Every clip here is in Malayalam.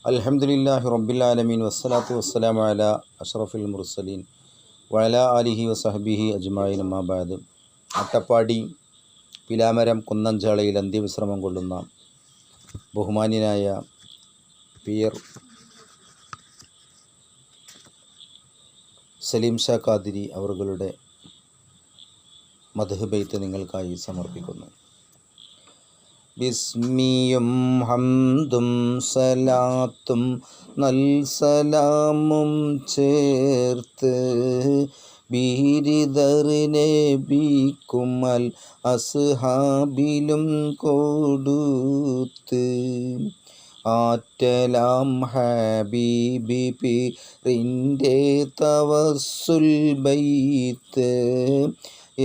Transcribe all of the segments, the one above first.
അൽഹംദുലില്ലാഹി റബ്ബിൽ ആലമീൻ വസ്സലാത്തു വസ്സലാമു അലാ അഷ്റഫിൽ മുർസലീൻ വഅലാ ആലിഹി വസഹ്ബിഹി അജ്മഈൻ അമ്മാ ബഅദ്. അട്ടപ്പാടി പിലാമരം കുന്നഞ്ചാളയിൽ അന്ത്യവിശ്രമം കൊള്ളുന്ന ബഹുമാന്യനായ പിയർ സലീം ഷാ ഖാദിരി അവറുകളുടെ മദ്ഹ് ബൈത്ത് നിങ്ങൾക്കായി സമർപ്പിക്കുന്നു. ബിസ്മിയും ഹംദും സലാത്തും നൽസലാമും ചേർത്ത് ബീരിദർ നബിക്കുമൽ അസ്ഹാബിലും കൊടുത്ത് ആറ്റലാം ഹബീബി പീറിൻ്റെ തവസ്സുൽ ബൈത്ത്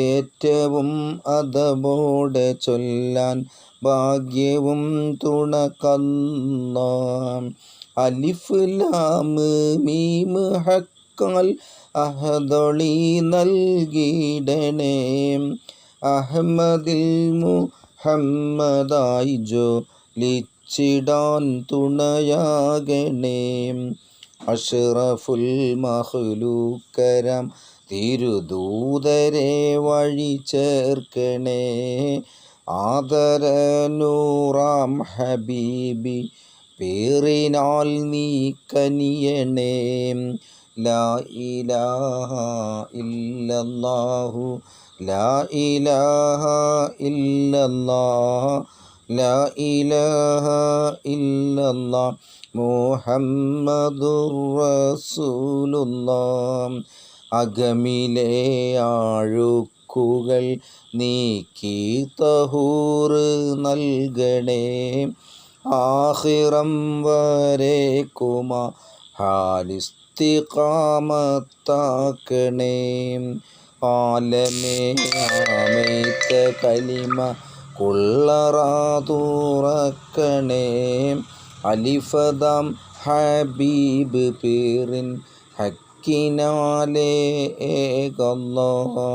ഏറ്റവും അദബോടെ ചൊല്ലാൻ ഭാഗ്യവും തുണക്കുന്ന അലിഫ് ലാം മീം ഹക്കാൽ അഹദൊളി നൽകിടണേ അഹമ്മദിൽ മുഹമ്മദായി ജോലിച്ചിടാൻ തുണയാകണേ അഷ്റഫുൽ മഖ്ലൂക്കരം തിരുദൂതരെ വഴി ചേർക്കണേ ആദരനൂറാം ഹബീബി പേറിനാൽ നീ കനിയണേ ലാ ഇലാഹ ഇല്ലല്ലാഹു ലാ ഇലാഹ ഇല്ലല്ലാഹ് ലാ ഇലാഹ ഇല്ലല്ലാഹ് മുഹമ്മദുർ റസൂലുള്ളാഹ് അകമിലെ ആഴുക്കുകൾ നീക്കി തഹൂർ നൽകണേ ആഖിറം വരേക്കുമ ഹാലിസ്തിഖാമത്താക്കണേ ആലമേ ആമേത്ത കലിമ കുള്ളറാതുറക്കണേ അലിഫദാം ഹബീബ് പേരിൻ ഹക്കിനാലേ ഏകല്ലാഹ്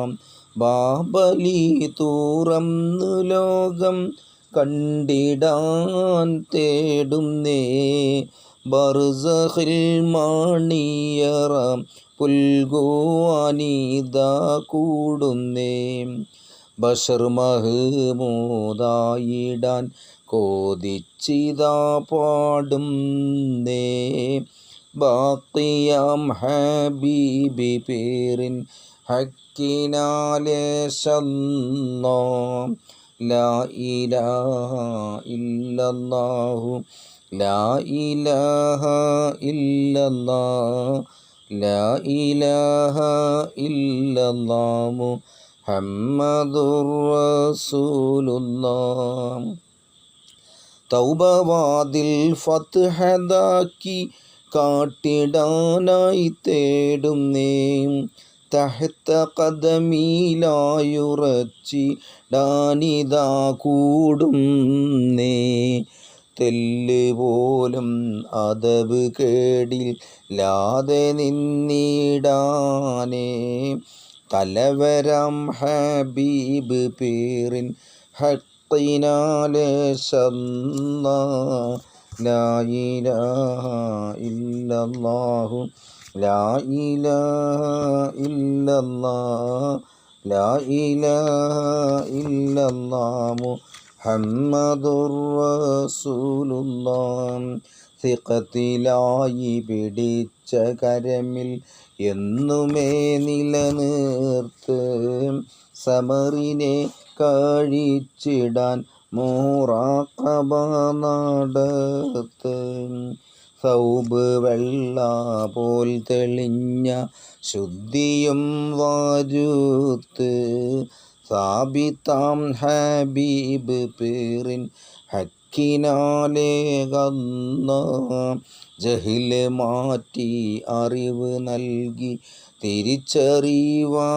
ബാബലി തുറന്നു ലോകം കണ്ടിടാൻ തേടുന്നേ ബർസഖിൽ മാണിയറ പുൽകുവാനിതാ കൂടുന്നേ ബഷർ മഹ്മൂദായിടാൻ കോതിച്ചിതാ പാടുന്നേ ബാക്കിയാം ഹബീബി പേരിൻ ഹക്കിനാലേശല്ലാഹ് ലാ ഇലാഹ ഇല്ലല്ലാഹു ലാ ഇലാഹ ഇല്ലല്ലാഹ് ലാ ഇലാഹ ഇല്ലല്ലാഹ് മുഹമ്മദുർ റസൂലുള്ളാഹ് തൗബ വാതിൽ ഫത്ഹദാക്കി കാട്ടിടാനായി തേടുന്നേ തഹ്ത ഖദമിലായുറച്ചിടാനിതാ കൂടുന്നേ തെല്ല് പോലും അദബ് കേടില്ലാതെ നിന്നിടാനേ തലവരം ഹബീബ് പേരിൻ ഹഖിനാലേശല്ലാഹ് ലാ ഇലാഹ ഇല്ലല്ലാഹു ലാ ഇലാഹ ഇല്ലല്ലാഹ് ലാ ഇലാഹ ഇല്ലല്ലാഹ് മുഹമ്മദുർ റസൂലുള്ളാഹ് സിഖത്തിലായി പിടിച്ച കരമിൽ എന്നുമേ നിലനിർത്ത് സമറിനെ കഴിച്ചിടാൻ മുറാഖബ നടത്ത് സൗബ് വെള്ള പോൽ തെളിഞ്ഞ ശുദ്ധിയും വാരുത്ത് സാബിത്താം ഹബീബ് പേരിൻ ഹക്കിനാലേകല്ലാഹ് ജഹില് മാറ്റി അറിവ് നൽകി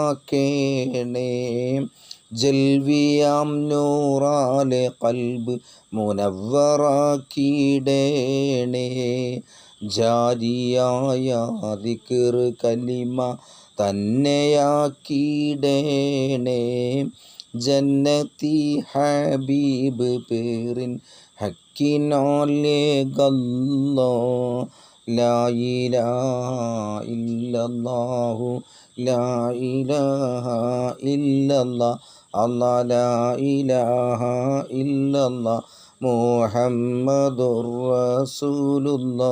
തിരിച്ചറിവാക്കേണേ ജൽവിയാം നൂറാലെ കൽബ് മുനവ്വറാക്കിടേണേ ജാരിയായ ദിക്ർ കലിമ തന്നെയാക്കിടേണേ ജന്നത്തി ഹബീബ് പേരിൻ ഹക്കിനാലേകല്ലോ ലാ ഇലാഹ ഇല്ലല്ലാഹു ലാ ഇലാഹ ഇല്ലല്ലാഹ് അല്ലാഹ് ലാ ഇലാഹ ഇല്ലല്ലാഹ് മുഹമ്മദുർ റസൂലുള്ളാഹ്.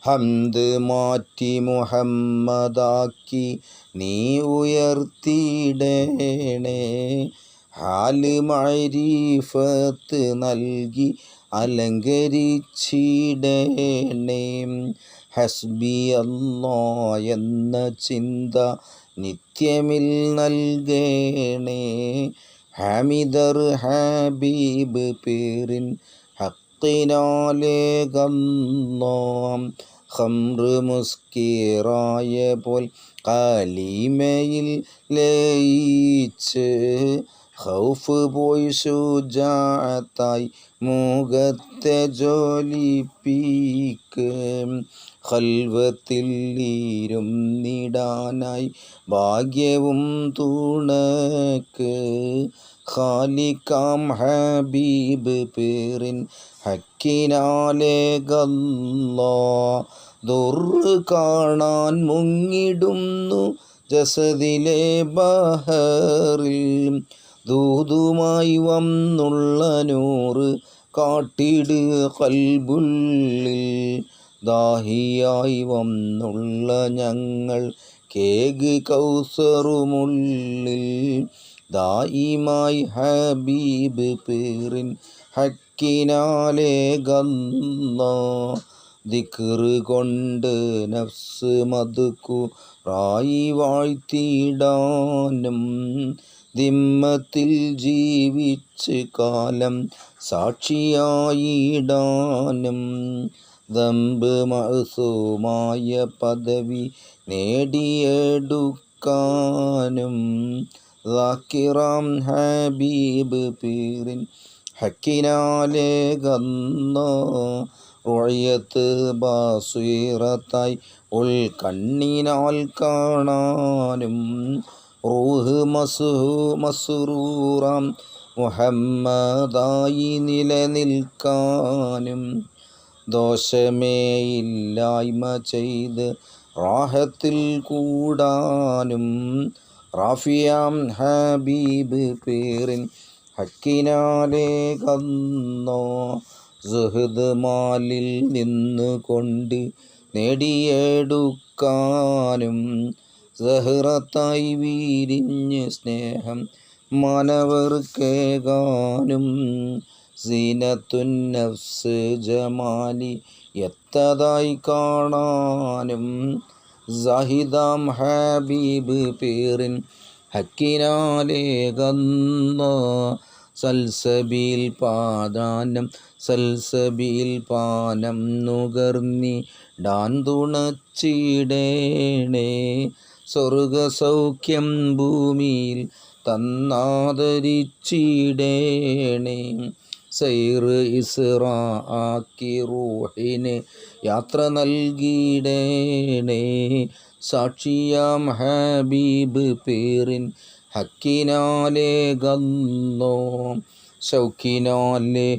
ഹംദ് മാറ്റി മുഹമ്മദാക്കി നീ ഉയർത്തിയിടണേ, ഹാല് മഅരിഫത്ത് നൽകി അലങ്കരിച്ചിടണേ. ഹസ്ബി അല്ലാഹ് എന്ന ചിന്ത നിത്യമിൽ നൽകണേ, ഹാമിദർ ഹബീബ് പേരിൻ ഹക്കിനാലേകല്ലാഹ്. ഖംറ് മുസ്കിറായ പോൽ കലിമയിൽ ലയിച്ച്, ഖൗഫ് പോയി ശുജാഅത്തായി മുഖത്തെ ജ്വലിപ്പിക്ക്, ഖൽവത്തിൽ ഇരുന്നിടാനായി ഭാഗ്യവും തുണക്ക്, ഖാലിഖാം ഹബീബ് പേരിൻ ഹക്കിനാലേകല്ലാഹ്. ദുർറ് കാണാൻ മുങ്ങിടുന്നു ജസദിലെ ബഹറിൽ, ദൂതുമായി വന്നുള്ള നൂറ് കാട്ടിട് ഖൽബുള്ളിൽ, ദാഹിയായി വന്നുള്ള ഞങ്ങൾ കേക് കൗസറുമുള്ളിൽ, ദായിമായി ഹബീബ് പേരിൻ ഹക്കിനാലേകല്ലാഹ്. ദിക്റ് കൊണ്ട് നഫ്സ് മദ്കൂറായി വാഴ്ത്തിടാനും, ദിമ്മത്തിൽ ജീവിച്ച് കാലം സാക്ഷിയായിടാനും, ദംബ് മഅ്സൂമായ പദവി നേടിയെടുക്കാനും, ദാക്കിറാം ഹബീബ് പേരിൻ ഹക്കിനാലേകല്ലാഹ്. റുഅയത്ത് ബസീറത്തായി ഉൾക്കണ്ണിനാൽ കാണാനും, റൂഹ് മസ്റൂറാം മുഹമ്മദായി നിലനിൽക്കാനും, ദോഷമേയില്ലായ്മ ചെയ്ത് റാഹത്തിൽ കൂടാനും, റാഫിയാം ഹബീബ് പേരിൻ ഹക്കിനാലേകല്ലാഹ്. സുഹൃദ് മാലിൽ നിന്ന് കൊണ്ട് നേടിയെടുക്കാനും, സഹറത്തായി വീരിഞ്ഞ് സ്നേഹം മാനവർക്കേകാനും, സീനത്തുൻ നഫ്സ് ജമാലി എത്തതായി കാണാനും, സാഹിദാം ഹബീബ് പേരിൻ ഹക്കിനാലേകല്ലാഹ്. സൽസബീൽ പാദാനം സൽസബീൽ പാനം നുകർന്നിടാൻ തുണച്ചിടേണേ, സ്വർഗസൗഖ്യം ഭൂമിയിൽ തന്നാദരിച്ചിടേണേ, സൈറ് ഇസ്റാ ആക്കി റൂഹിന് യാത്ര നൽകിടേണേ, സാക്ഷിയാം ഹബീബ് പേരിൻ ഹക്കിനാലേകല്ലാഹ്. ശൗക്കിനാലെ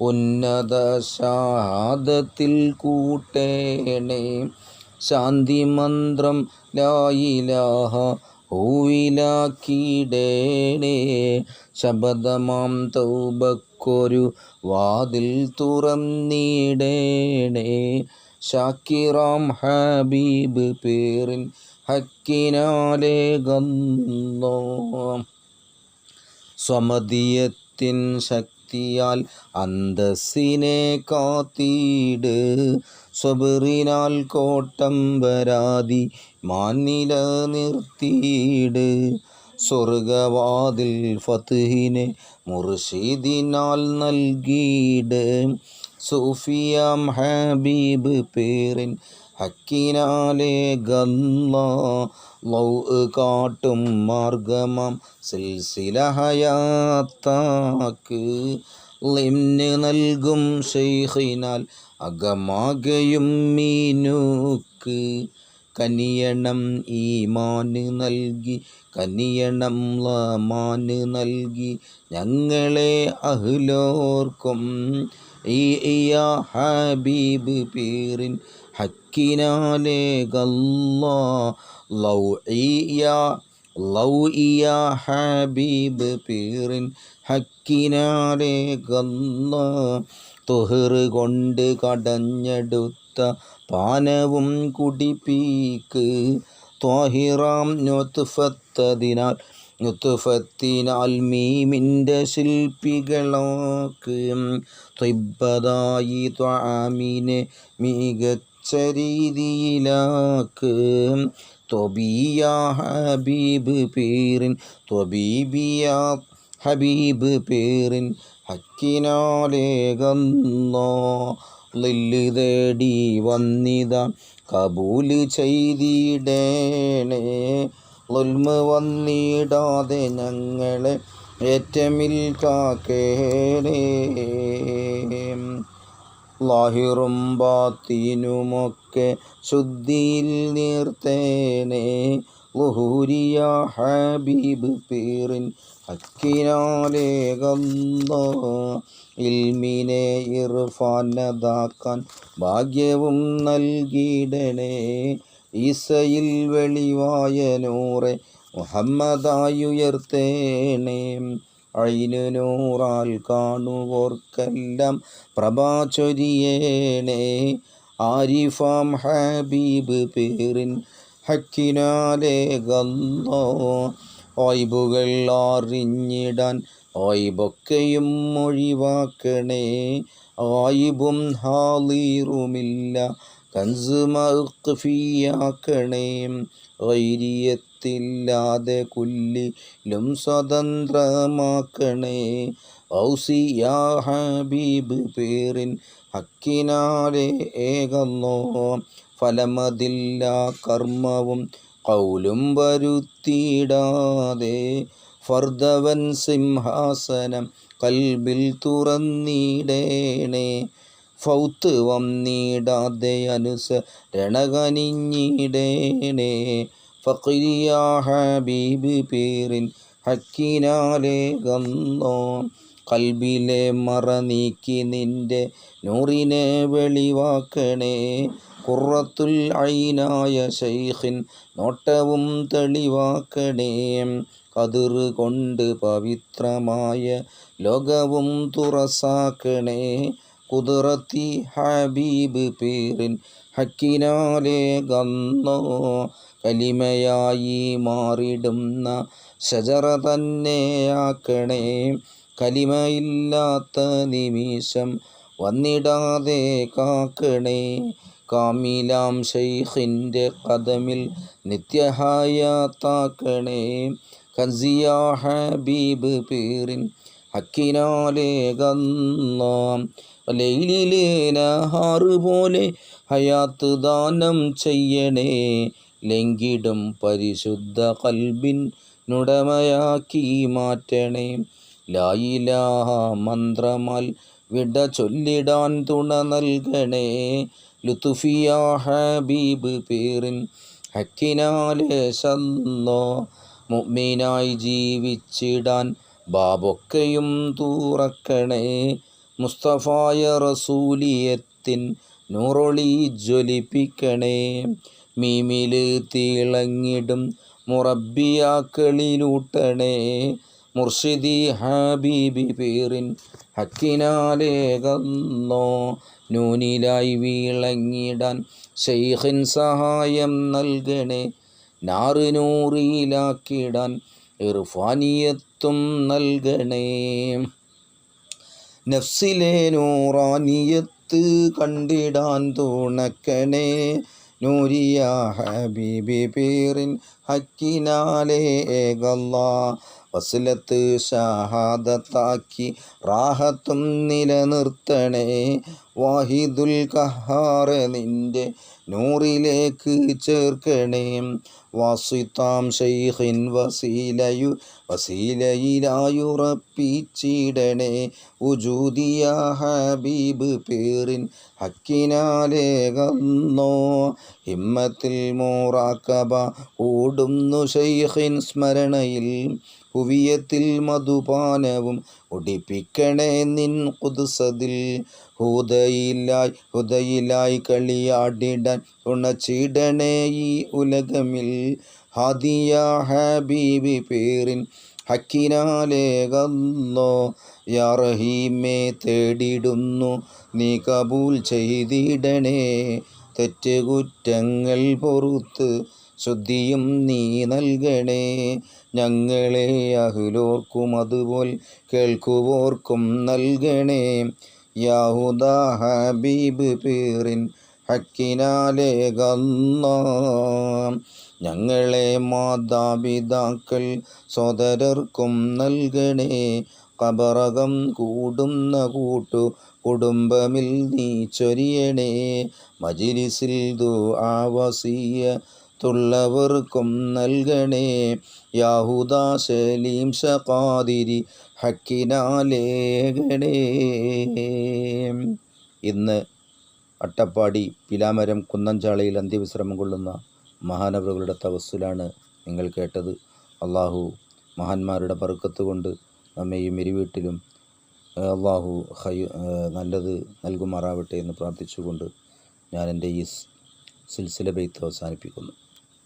ഉന്നത ഷഹാദത്തിൽ കൂട്ടേണേ, ശാന്തി മന്ത്രം ലാ ഇലാഹ ഹൂവിലാക്കിടേണേ, ശബദമാം തൗബക്കൊരു വാതിൽ തുറന്നിടേണേ, ഷാക്കിറാം ഹബീബ് പേരിൻ ഹക്കിനാലേകല്ലാഹ്. സ്വമദിയത്തിൻ ശക്തിയാൽ അന്തസ്സിനെ കാത്തിട്, സ്വബറിനാൽ കോട്ടം വരാതി മാനില നിർത്തിയിട്, സ്വർഗവാതിൽ ഫത്ഹിനെ മുർഷിദിനാൽ നൽകിയിട്, സൂഫിയാം ഹബീബ് പേരിൻ ഹക്കിനാലേകല്ലാഹ്. ലൗ കാട്ടും മാർഗമാം സിൽസില ഹയാത്താക്ക്, ലിംന് നൽകും ഷെയ്ഖിനാൽ അകമാകയും മീനൂക്ക്, കനിയണം ഈമാന് നൽകി കനിയണം ലമാന് നൽകി ഞങ്ങളെ അഹ്ലോർക്കും യാ ഹബീബ് പീറിൻ ഹക്കിനാലേ ഗല്ലാ ലൗ യാ ഹബീബ് പീറിൻ ഹക്കിനാലേ ഗല്ലാ തുഹർ കൊണ്ട് കടഞ്ഞെടുത്ത പാനവും കുടിപ്പീക്ക് ത്വാഹിറാം നുത്ഫത്തിനാൽ മീമിൻ്റെ ശില്പികളാക്ക് ത്വയ്ബതായി ത്വാമിനെ മികച്ച രീതിയിലാക്ക് ത്വബിയാ ഹബീബ് പീറിൻ ത്വബീബിയാ ഹബീബ് പീറിൻ ഹക്കിനാലേ ഗല്ലാ ലില്ല് തേടി വന്നിത കബൂല് ചെയ്തിടേണേ ളുൽമ് വന്നിടാതെ ഞങ്ങളെ ഏറ്റമിൽ കാക്കേണേ ലാഹിറും ബാത്തിനുമൊക്കെ ശുദ്ധിയിൽ നിർത്തേനേ ളുഹൂരിയ ഹബീബ് പീറിൻ ഹക്കിനാലേ ഗല്ലാ ഇൽമിനെ ഇർഫാനതാക്കാൻ ഭാഗ്യവും നൽകിയിടണേ ഈസയിൽ വെളിവായ നൂറെ മുഹമ്മദായുയർത്തേണേ ഐനു നൂറാൽ കാണുവോർക്കെല്ലാം പ്രഭാ ചൊരിയേണേ ആരിഫാം ഹബീബ് പീറിൻ ഹക്കിനാലേ ഗല്ലാ ഓയ്ബുകൾ അറിഞ്ഞിടാൻ ഓയ്ബൊക്കെയും ഒഴിവാക്കണേ ആയിബും ഹാളിറുമില്ല കൻസ് മഖ്ഫിയാക്കണേ ഗൈരിയത്തില്ലാതെ കുല്ലിലും സ്വതന്ത്രമാക്കണേ ഔസിയാ ഹബീബ് പീറിൻ ഹക്കിനാലേ ഏകല്ലോ ഫലമതില്ല കർമ്മവും കൗലും വരുത്തിയിടാതെ ഫർദവൻ സിംഹാസനം കൽബിൽ തുറന്നിടേണേ ഫൗത്ത് വന്നിടാതെ അനുസരണകനിഞ്ഞിടേണേ ഫഖിരിയാ ഹബീബ് പീറിൻ ഹക്കിനാലേ ഗല്ലാ കൽബിലെ മറ നീക്കി നിന്റെ നൂറിനെ വെളിവാക്കണേ ഖുറത്തുൽ ഐനായ ശൈഖിൻ നോട്ടവും തെളിവാക്കണേ കതിർ കൊണ്ട് പവിത്രമായ ലോകവും തുറസാക്കണേ കുദറത്തി ഹബീബ് പീറിൻ ഹക്കിനാലേ ഗല്ലാ കലിമയായി മാറിടുന്ന ഷജറ തന്നെയാക്കണേ കലിമയില്ലാത്ത നിമിഷം വന്നിടാതെ കാക്കണേ കാമിലാം ശൈഖിൻ്റെ കദമിൽ നിത്യഹയാത്താക്കണേ കൻസിയാ ഹബീബ് പീറിൻ ഹക്കിനാലേ ഗല്ലാ ലൈലിലെ നഹാറ് പോലെ ഹയാത്ത് ദാനം ചെയ്യണേ ലംഘിടും പരിശുദ്ധ കൽബിൻ നുടമയാക്കി മാറ്റണേ ലാ ഇലാഹ മന്ത്രമാൽ വിട ചൊല്ലിടാൻ തുണ നൽകണേ ലുത്ഫിയാ ഹബീബ് പീറിൻ ഹക്കിനാലേ സല്ലാ മുഅ്മിനായി ജീവിച്ചിടാൻ ബാബൊക്കെയും തുറക്കണേ മുസ്തഫായ റസൂലിയത്തിൻ നൂറൊളി ജ്വലിപ്പിക്കണേ മീമില് തിളങ്ങിടും മുറബിയാക്കളിലൂട്ടണേ മുർഷിദി ഹബീബി പീറിൻ ഹക്കിനാലേ ഗല്ലാ നൂനിലായി വീളങ്ങിടാൻ ശൈഖിൻ സഹായം നൽകണേ നാറ് നൂറിലാക്കിടാൻ ഇർഫാനിയത്തും നൽകണേ നഫ്സിലെ നൂറാനിയത്ത് കണ്ടിടാൻ തുണക്കണേ നൂരിയ ഹബീബി പീറിൻ ഹക്കിനാലേകല്ലാ. വസിലത്ത് ഷഹാദത്താക്കി റാഹത്തും നിലനിർത്തണേ. വാഹിദുൽ ഖഹാറ് നിന്റെ നൂറിലേക്ക് ചേർക്കണേ. വാസിത്താം ശൈഖിൻ വസീലയിലായുറപ്പിച്ചിടണേ. ഉജൂദിയ ഹബീബ് പേരിൻ ഹക്കിനാലേകന്നോ. ഹിമ്മത്തിൽ മോറാക്കബ ഓടുന്നു ശൈഖിൻ സ്മരണയിൽ. ഹുവിയത്തിൽ മധുപാനവും ഒടിപ്പിക്കണേ നിൻ ഖുദ്സതിൽ. ഹുദയിലായി കളിയാടിടാൻ ഉണച്ചിടണേ ഈ ഉലകമിൽ. ഹാദിയ ഹബീബി പേരിൻ ഹക്കിനാലേകല്ലോ. യാ റഹീമേ തേടിടുന്നു നീ കബൂൽ ചെയ്തിടണേ. തെറ്റുകുറ്റങ്ങൾ പൊറുത്ത് ശുദ്ധിയും നീ നൽകണേ. ഞങ്ങളെ അഹ്ലോർക്കും അതുപോൽ കേൾക്കുവോർക്കും നൽകണേ. യാഹുദ ഹബീബ് പേരിൻ ഹക്കിനാലേകല്ലാ. ഞങ്ങളെ മാതാപിതാക്കൾ സോദരർക്കും നൽകണേ. ഖബറകം കൂടുന്ന കുടുംബമിൽ നീ ചൊരിയണേ. മജ്‌ലിസിൽ ദുആ വസിയ്യത്തുള്ളവർക്കും നൽകണേ. യാഹുദ സലീം ഖാദിരി ഹക്കിനാലേകണേ. ഇന്ന് അട്ടപ്പാടി പിലാമരം കുന്നംചാളയിൽ അന്ത്യവിശ്രമം കൊള്ളുന്ന മഹാനവറുകളുടെ തവസ്സുലാണ് നിങ്ങൾ കേട്ടത്. അള്ളാഹു മഹാന്മാരുടെ ബർക്കത്ത് കൊണ്ട് നമ്മെയും ഇരുവീട്ടിലും അള്ളാഹു നല്ലത് നൽകുമാറാവട്ടെ എന്ന് പ്രാർത്ഥിച്ചുകൊണ്ട് ഞാൻ എൻ്റെ ഈ സിൽസില ബൈത്ത് അവസാനിപ്പിക്കുന്നു.